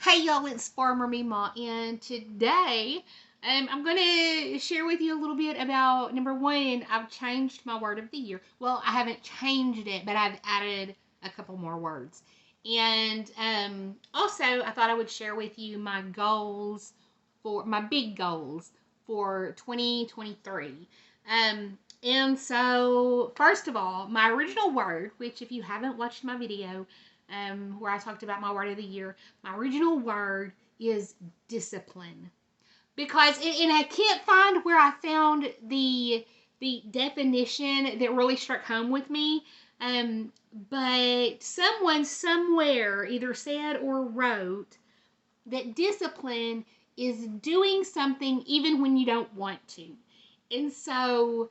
Hey y'all, it's Farmer Mima, and today I'm going to share with you a little bit about number one. I've changed my word of the year. Well, I haven't changed it, but I've added a couple more words. And also, I thought I would share with you my goals for my big goals for 2023. And so, first of all, my original word, which if you haven't watched my video, where I talked about my word of the year, my original word is discipline. Because and I can't find where I found the definition that really struck home with me. But someone somewhere either said or wrote that discipline is doing something even when you don't want to. And so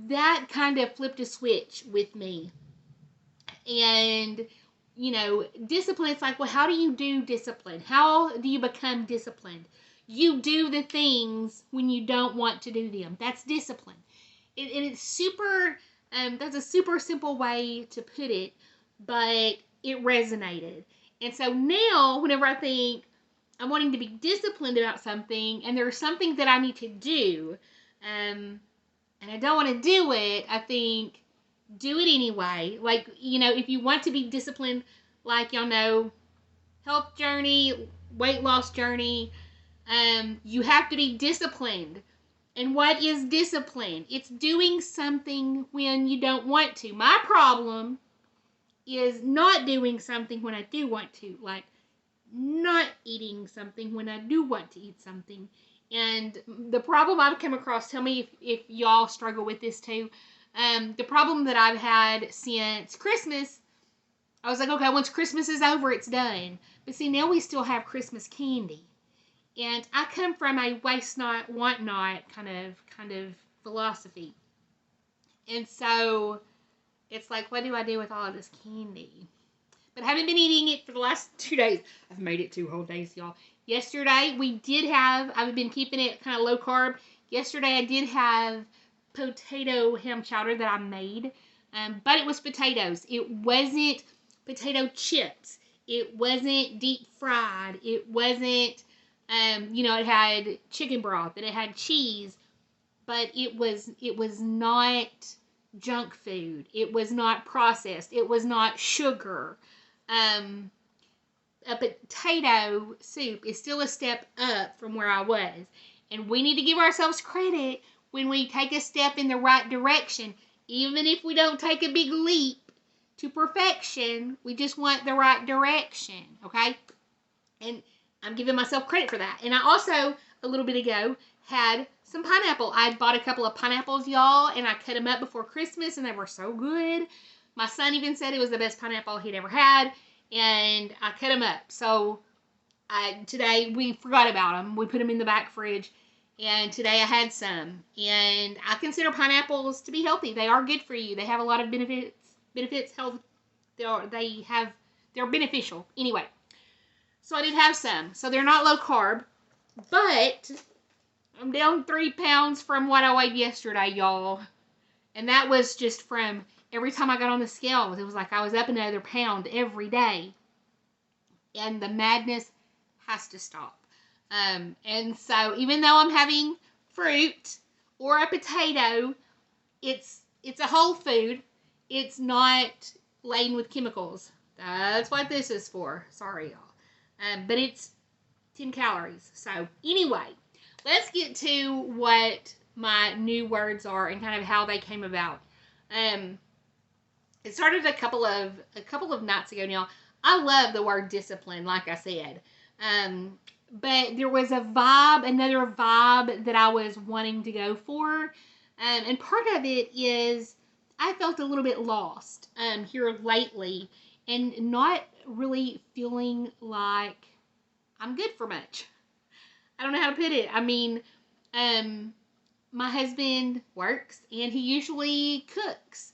that kind of flipped a switch with me. And discipline, it's like, well, how do you do discipline? How do you become disciplined? You do the things when you don't want to do them. That's discipline. And it's super, that's a super simple way to put it, but it resonated. And so now, whenever I think I'm wanting to be disciplined about something and there's something that I need to do, and I don't want to do it, I think, do it anyway. Like, if you want to be disciplined, like, health journey, weight loss journey, you have to be disciplined. And what is discipline? It's doing something when you don't want to. My problem is not doing something when I do want to, like not eating something when I do want to eat something. And the problem I've come across, tell me if y'all struggle with this too. The problem that I've had since Christmas, I was like, okay, once Christmas is over, it's done. But see, now we still have Christmas candy. And I come from a waste not, want not kind of philosophy. And so it's like, what do I do with all of this candy? But I haven't been eating it for the last 2 days. I've made it 2 whole days, y'all. Yesterday, I've been keeping it kind of low carb. Yesterday, I did have potato ham chowder that I made. But it was potatoes. It wasn't potato chips. It wasn't deep fried. It wasn't, it had chicken broth and it had cheese. But it was not junk food. It was not processed. It was not sugar. A potato soup is still a step up from where I was. And we need to give ourselves credit when we take a step in the right direction. Even if we don't take a big leap to perfection, we just want the right direction, okay? And I'm giving myself credit for that. And I also, a little bit ago, had some pineapple. I bought a couple of pineapples, y'all, and I cut them up before Christmas, and they were so good. My son even said it was the best pineapple he'd ever had, and I cut them up. So today we forgot about them. We put them in the back fridge, and today I had some. And I consider pineapples to be healthy. They are good for you. They have a lot of benefits, health. They're beneficial. Anyway, so I did have some. So they're not low carb, but I'm down 3 pounds from what I weighed yesterday, y'all. And that was just from every time I got on the scales. It was like I was up another pound every day. And the madness has to stop. And so even though I'm having fruit or a potato, it's a whole food. It's not laden with chemicals. That's what this is for. Sorry, y'all. But it's 10 calories. So anyway, let's get to what my new words are and kind of how they came about. It started a couple of nights ago now. I love the word discipline, like I said. But there was another vibe that I was wanting to go for. And part of it is I felt a little bit lost here lately and not really feeling like I'm good for much. I don't know how to put it. I mean, my husband works and he usually cooks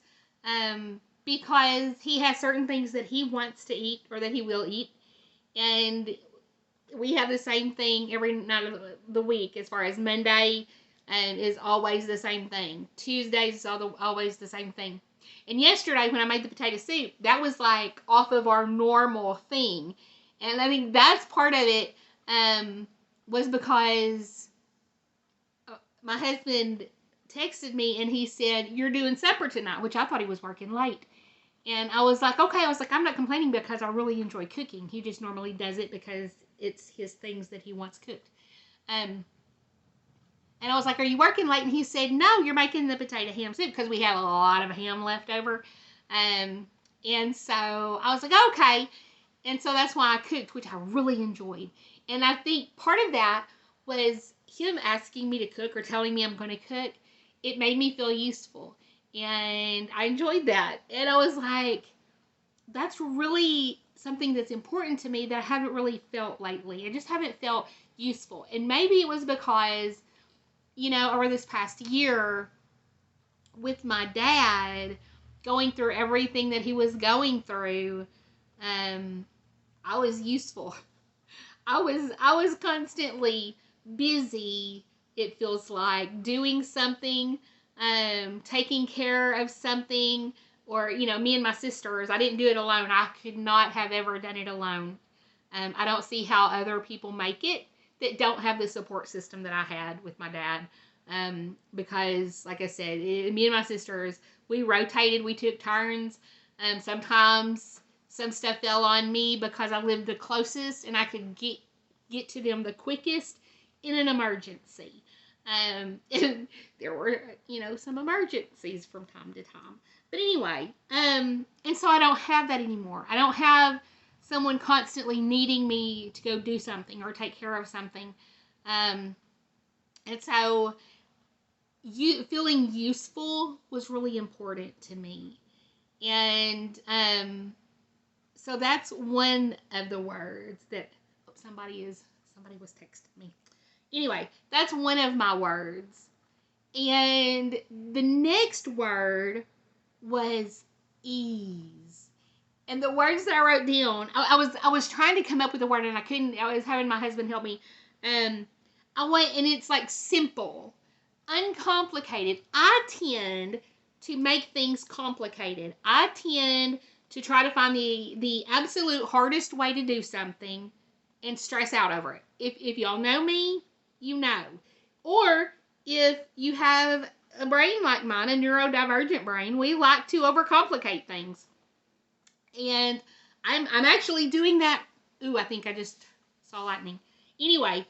because he has certain things that he wants to eat or that he will eat. And we have the same thing every night of the week as far as Monday is always the same thing. Tuesdays is always the same thing. And yesterday when I made the potato soup, that was like off of our normal thing. And I think that's part of it, was because my husband texted me and he said, "You're doing supper tonight," which I thought he was working late. And I was like, okay. I was like, I'm not complaining because I really enjoy cooking. He just normally does it because it's his things that he wants cooked. Um, and I was like, are you working late? And he said, no, you're making the potato ham soup because we have a lot of ham left over. And so I was like, okay. And so that's why I cooked, which I really enjoyed. And I think part of that was him asking me to cook or telling me I'm going to cook. It made me feel useful. And I enjoyed that. And I was like, that's really something that's important to me that I haven't really felt lately. I just haven't felt useful. And maybe it was because, over this past year with my dad going through everything that he was going through, I was useful. I was constantly busy, it feels like, doing something, taking care of something, or, me and my sisters, I didn't do it alone. I could not have ever done it alone. I don't see how other people make it that don't have the support system that I had with my dad. Because, like I said, me and my sisters, we rotated, we took turns. Sometimes some stuff fell on me because I lived the closest and I could get to them the quickest in an emergency. And there were, some emergencies from time to time. But anyway, and so I don't have that anymore. I don't have someone constantly needing me to go do something or take care of something. And so feeling useful was really important to me. And so that's one of the words that somebody was texting me. Anyway, that's one of my words. And the next word was ease. And the words that I wrote down, I was trying to come up with a word and I couldn't. I was having my husband help me. And it's like simple, uncomplicated. I tend to make things complicated. I tend to try to find the absolute hardest way to do something and stress out over it. If y'all know me, you know. Or if you have a brain like mine, a neurodivergent brain, we like to overcomplicate things. And I'm actually doing that. Ooh, I think I just saw lightning. Anyway,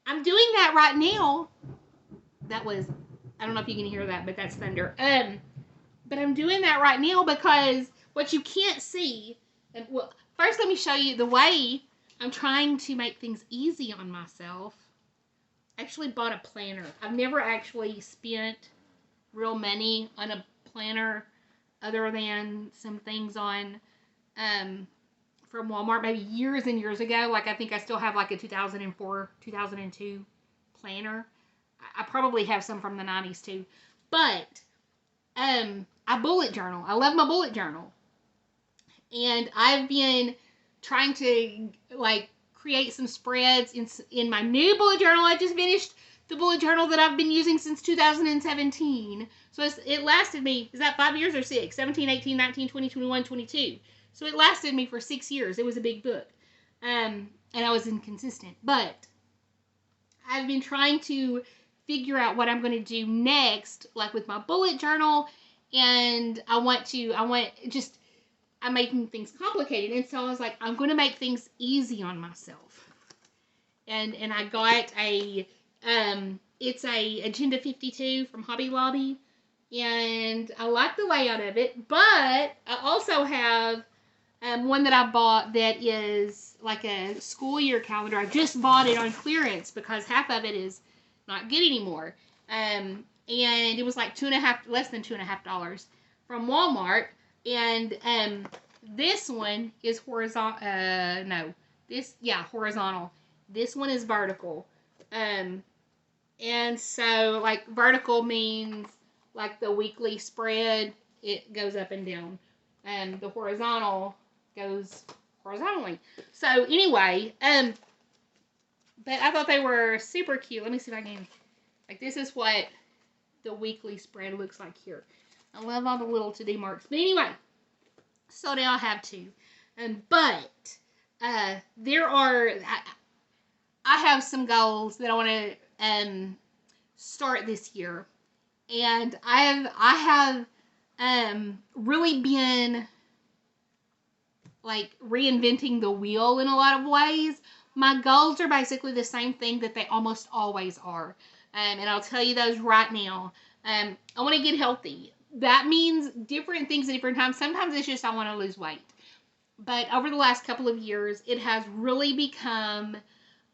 I'm doing that right now. That was, I don't know if you can hear that, but that's thunder. But I'm doing that right now because what you can't see, well, first let me show you the way I'm trying to make things easy on myself. I actually bought a planner. I've never actually spent real money on a planner other than some things on from Walmart maybe years and years ago. Like I think I still have like a 2004, 2002 planner. I probably have some from the 90s too. But I bullet journal. I love my bullet journal. And I've been trying to create some spreads in my new bullet journal. I just finished the bullet journal that I've been using since 2017. So it lasted me, is that 5 years or 6? 17, 18, 19, 20, 21, 22. So it lasted me for 6 years. It was a big book. And I was inconsistent. But I've been trying to figure out what I'm going to do next, like with my bullet journal. And I'm making things complicated. And so I was like, I'm going to make things easy on myself. And I got it's a Agenda 52 from Hobby Lobby. And I like the layout of it. But I also have one that I bought that is like a school year calendar. I just bought it on clearance because half of it is not good anymore. And it was like less than $2.50 from Walmart. And this one is horizontal. Horizontal. This one is vertical. And so like vertical means like the weekly spread, it goes up and down. And the horizontal goes horizontally. So anyway, but I thought they were super cute. Let me see if I can, this is what the weekly spread looks like here. I love all the little to-do marks. But anyway, so now I have two. But I have some goals that I want to start this year, and I have really been like reinventing the wheel in a lot of ways. My goals are basically the same thing that they almost always are, and I'll tell you those right now. I want to get healthy. That means different things at different times. Sometimes it's just I want to lose weight. But over the last couple of years, it has really become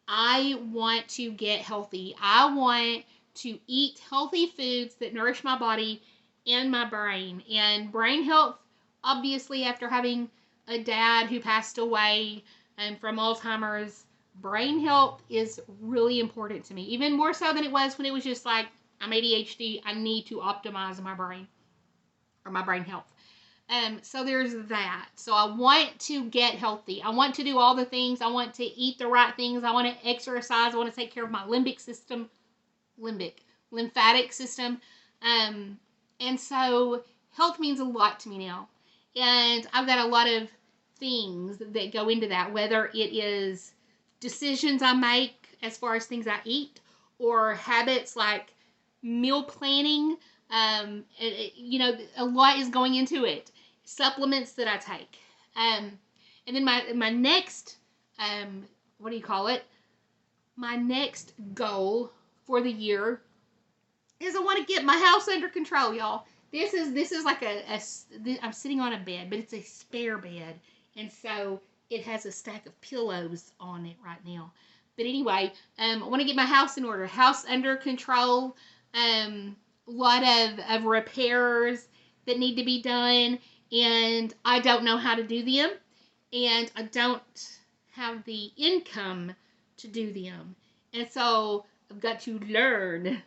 I want to get healthy. I want to eat healthy foods that nourish my body and my brain. And brain health, obviously, after having a dad who passed away from Alzheimer's, brain health is really important to me. Even more so than it was when it was just like, I'm ADHD, I need to optimize my brain or my brain health. So there's that. So I want to get healthy. I want to do all the things. I want to eat the right things. I want to exercise. I want to take care of my lymphatic system. And so health means a lot to me now. And I've got a lot of things that go into that, whether it is decisions I make as far as things I eat or habits like meal planning. A lot is going into it. Supplements that I take. And then my next, what do you call it? My next goal for the year is I want to get my house under control, y'all. This is like I'm sitting on a bed, but it's a spare bed, and so it has a stack of pillows on it right now. But anyway, I want to get my house in order, house under control. A lot of repairs that need to be done, and I don't know how to do them, and I don't have the income to do them. And so I've got to learn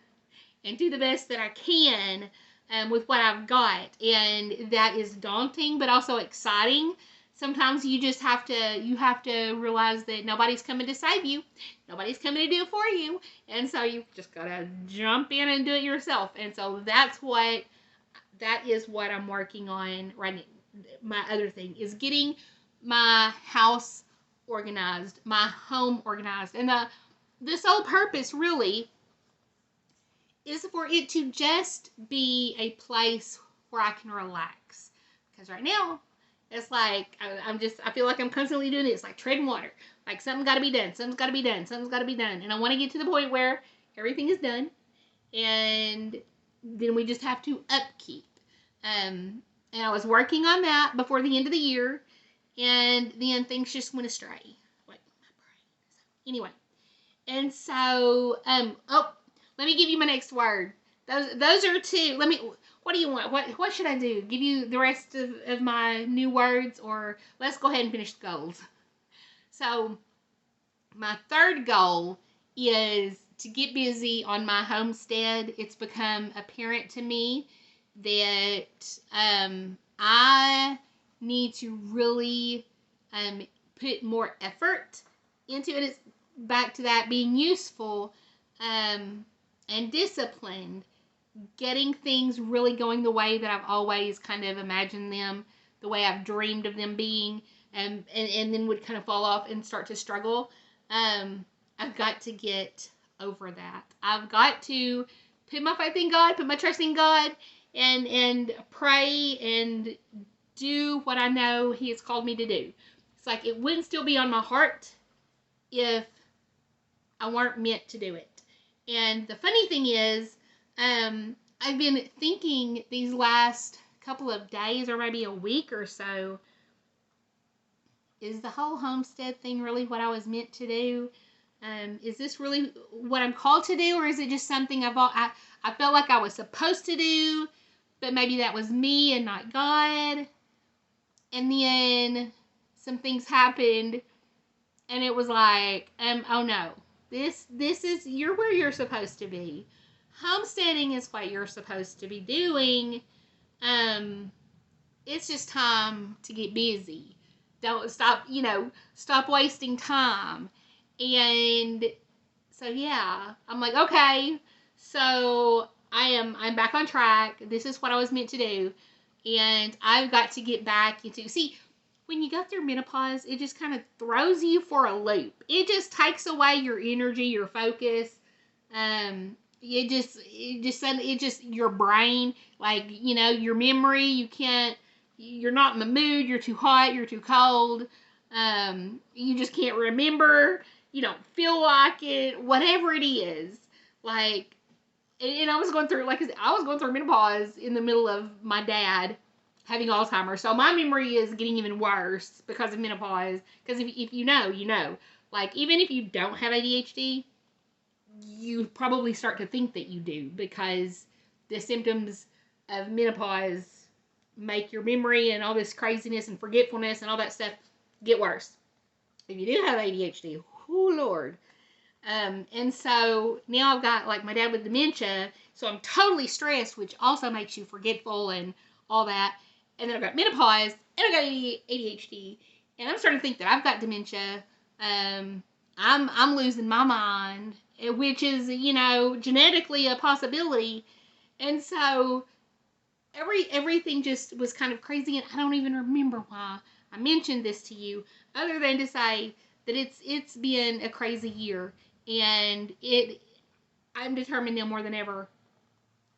and do the best that I can with what I've got. And that is daunting, but also exciting. Sometimes you just have to realize that nobody's coming to save you. Nobody's coming to do it for you. And so you've just got to jump in and do it yourself. And so that is what I'm working on right now. My other thing is getting my house organized, my home organized. And the sole purpose really is for it to just be a place where I can relax. Because right now, it's like I feel like I'm constantly doing this, like treading water. Like something's got to be done, something's got to be done, something's got to be done. And I want to get to the point where everything is done, and then we just have to upkeep. And I was working on that before the end of the year, and then things just went astray. Like my brain. Anyway, and so let me give you my next word. Those are two. What do you want? What should I do? Give you the rest of my new words, or let's go ahead and finish the goals. So my third goal is to get busy on my homestead. It's become apparent to me that I need to really put more effort into it. It's back to that being useful and disciplined, getting things really going the way that I've always kind of imagined them, the way I've dreamed of them being, and then would kind of fall off and start to struggle. I've got to get over that. I've got to put my faith in God, put my trust in God, and pray and do what I know He has called me to do. It's like it wouldn't still be on my heart if I weren't meant to do it. And the funny thing is, I've been thinking these last couple of days or maybe a week or so, is the whole homestead thing really what I was meant to do? Is this really what I'm called to do, or is it just something I felt like I was supposed to do, but maybe that was me and not God? And then some things happened, and it was like, oh no, this is you're where you're supposed to be. Homesteading is what you're supposed to be doing. It's just time to get busy. Don't stop wasting time. And so yeah, I'm like, okay, so I'm back on track. This is what I was meant to do. And I've got to get back into, see, when you go through menopause, it just kind of throws you for a loop. It just takes away your energy, your focus. Your brain, like, your memory, you're not in the mood, you're too hot, you're too cold, you just can't remember, you don't feel like it, whatever it is. Like, and I was going through, like I was going through menopause in the middle of my dad having Alzheimer's. So my memory is getting even worse because of menopause. Because if you know, you know. Like, even if you don't have ADHD, you probably start to think that you do, because the symptoms of menopause make your memory and all this craziness and forgetfulness and all that stuff get worse. If you do have ADHD, oh Lord. And so now I've got, like, my dad with dementia, so I'm totally stressed, which also makes you forgetful and all that. And then I've got menopause, and I've got ADHD, and I'm starting to think that I've got dementia. I'm losing my mind, which is, genetically a possibility. And so everything just was kind of crazy, and I don't even remember why I mentioned this to you, other than to say that it's been a crazy year, and I'm determined now more than ever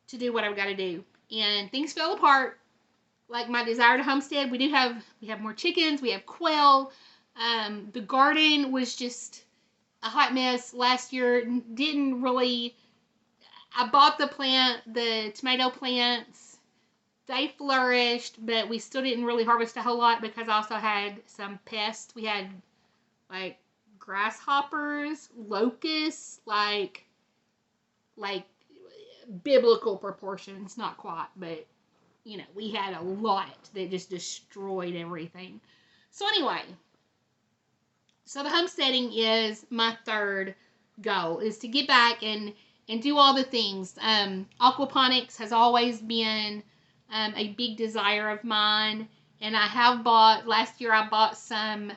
to do what I've got to do. And things fell apart, like my desire to homestead. We have more chickens, we have quail. The garden was just a hot mess last year. Didn't really. I bought the tomato plants. They flourished, but we still didn't really harvest a whole lot because I also had some pests. We had, like, grasshoppers, locusts, like biblical proportions, not quite, but we had a lot that just destroyed everything. So anyway, so the homesteading is my third goal, is to get back and do all the things. Aquaponics has always been a big desire of mine, and last year I bought some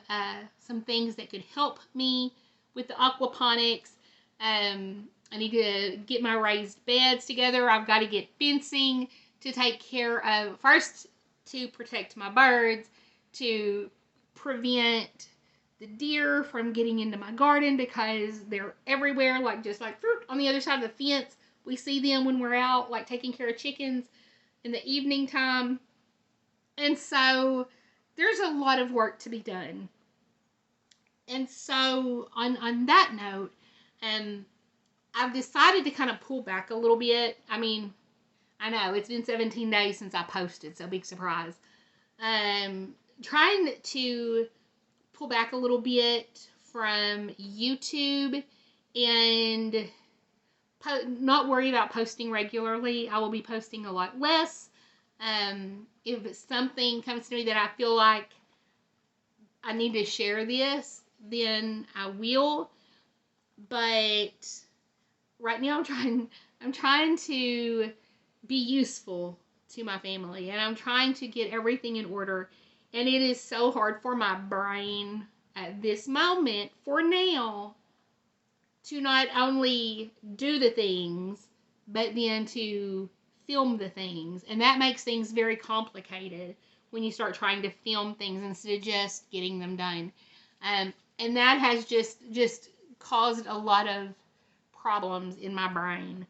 things that could help me with the aquaponics. I need to get my raised beds together. I've got to get fencing to take care of, first to protect my birds, to prevent the deer from getting into my garden, because they're everywhere, just like fruit on the other side of the fence. We see them when we're out, like, taking care of chickens in the evening time. And so there's a lot of work to be done. And so on that note, I've decided to kind of pull back a little bit. I mean, I know it's been 17 days since I posted, so big surprise. Trying to pull back a little bit from YouTube and not worry about posting regularly. I will be posting a lot less. If something comes to me that I feel like I need to share this, then I will. But right now I'm trying to be useful to my family, and I'm trying to get everything in order. And it is so hard for my brain at this moment, for now, to not only do the things, but then to film the things. And that makes things very complicated when you start trying to film things instead of just getting them done. And that has just caused a lot of problems in my brain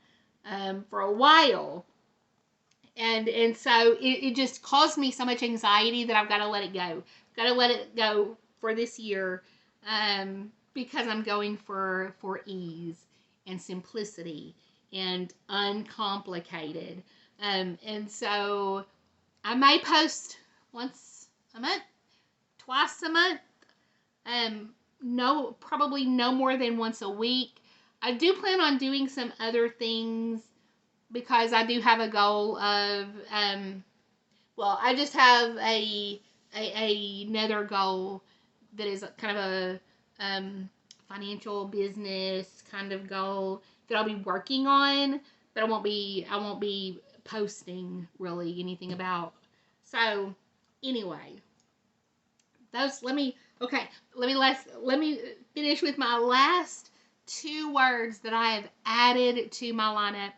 for a while. And so it just caused me so much anxiety that I've got to let it go. Got to let it go for this year, because I'm going for ease and simplicity and uncomplicated. And so I may post once a month, twice a month. Probably no more than once a week. I do plan on doing some other things, because I do have a goal of, I just have another goal that is kind of a financial business kind of goal that I'll be working on, but I won't be posting really anything about. So anyway, let me finish with my last 2 words that I have added to my lineup.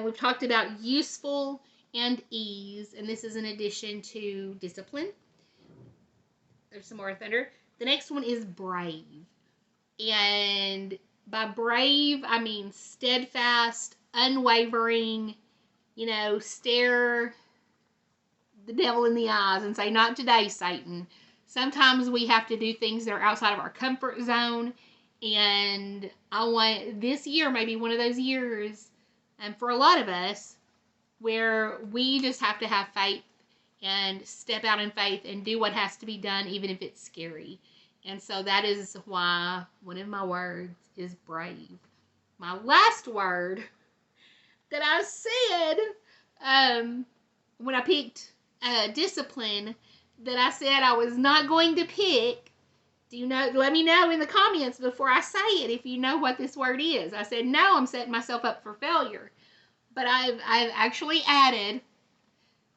We've talked about useful and ease, and this is in addition to discipline. There's some more thunder. The next one is brave. And by brave, I mean steadfast, unwavering, stare the devil in the eyes and say, not today, Satan. Sometimes we have to do things that are outside of our comfort zone. And I want this year, maybe one of those years, and for a lot of us, where we just have to have faith and step out in faith and do what has to be done, even if it's scary. And so that is why one of my words is brave. My last word that I said when I picked discipline, that I said I was not going to pick. Do you know? Let me know in the comments before I say it if you know what this word is. I said no, I'm setting myself up for failure. But I've actually added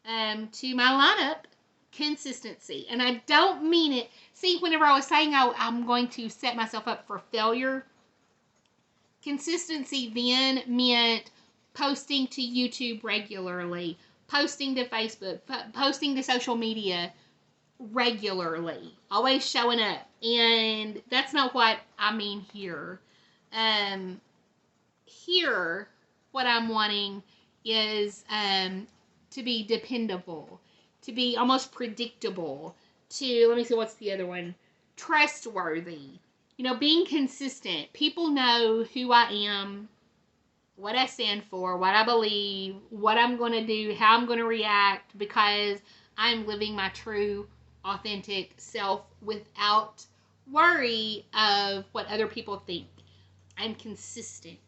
to my lineup consistency. And I don't mean it. See, whenever I was saying I'm going to set myself up for failure, consistency then meant posting to YouTube regularly, posting to Facebook, posting to social media regularly, always showing up. And that's not what I mean here. Here, what I'm wanting is to be dependable, to be almost predictable, to, let me see, what's the other one? Trustworthy. Being consistent. People know who I am, what I stand for, what I believe, what I'm going to do, how I'm going to react, because I'm living my true, authentic self without worry of what other people think. I'm consistent.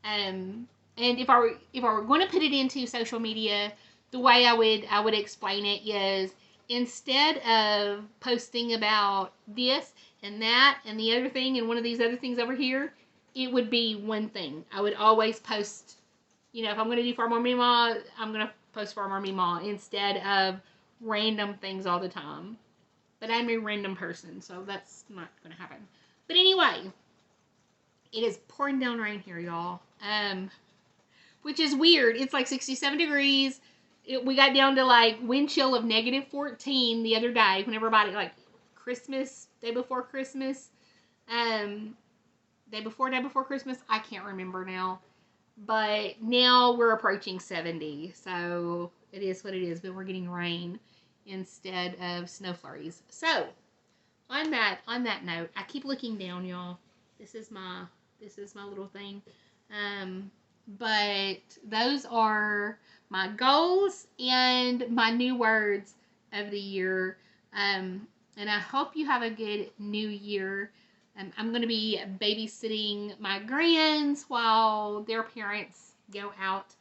And if I were going to put it into social media, the way I would explain it is, instead of posting about this and that and the other thing and one of these other things over here, it would be one thing. I would always post, if I'm going to do Farmer Mima, I'm going to post Farmer Mima instead of random things all the time. But I'm a random person, so that's not going to happen. But anyway, it is pouring down rain here, y'all. Which is weird. It's like 67 degrees. We got down to like wind chill of negative 14 the other day when everybody, like Christmas, day before Christmas, day before Christmas, I can't remember now. But now we're approaching 70, so it is what it is, but we're getting rain instead of snow flurries. So, on that note, I keep looking down, y'all. This is my little thing. But those are my goals and my new words of the year. And I hope you have a good new year. I'm going to be babysitting my grands while their parents go out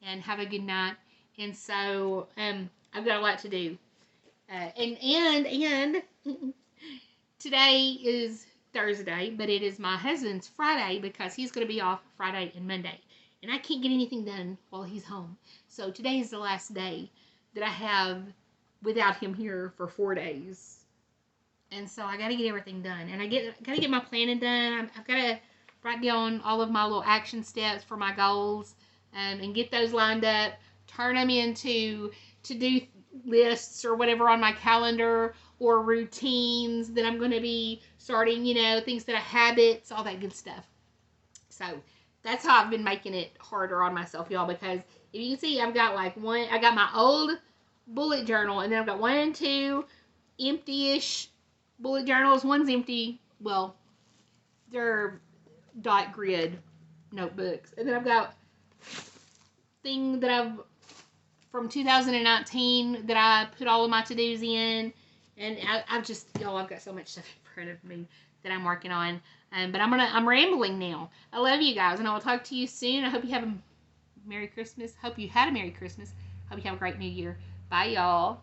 and have a good night. And so I've got a lot to do. And today is Thursday, but it is my husband's Friday because he's going to be off Friday and Monday. And I can't get anything done while he's home. So today is the last day that I have without him here for 4 days. And so I got to get everything done. And I got to get my planning done. I've got to write down all of my little action steps for my goals and get those lined up, turn them into to-do lists or whatever on my calendar, or routines that I'm going to be starting, things that are habits, all that good stuff. So that's how I've been making it harder on myself, y'all, because if you can see, I've got I got my old bullet journal, and then I've got 1 and 2 empty-ish bullet journals. One's empty. Well, they're dot grid notebooks. And then I've got thing that I've from 2019 that I put all of my to-dos in. And I've got so much stuff in front of me that I'm working on. But I'm rambling now. I love you guys, and I will talk to you soon. I hope you have a Merry Christmas. Hope you had a Merry Christmas. Hope you have a great New Year. Bye, y'all.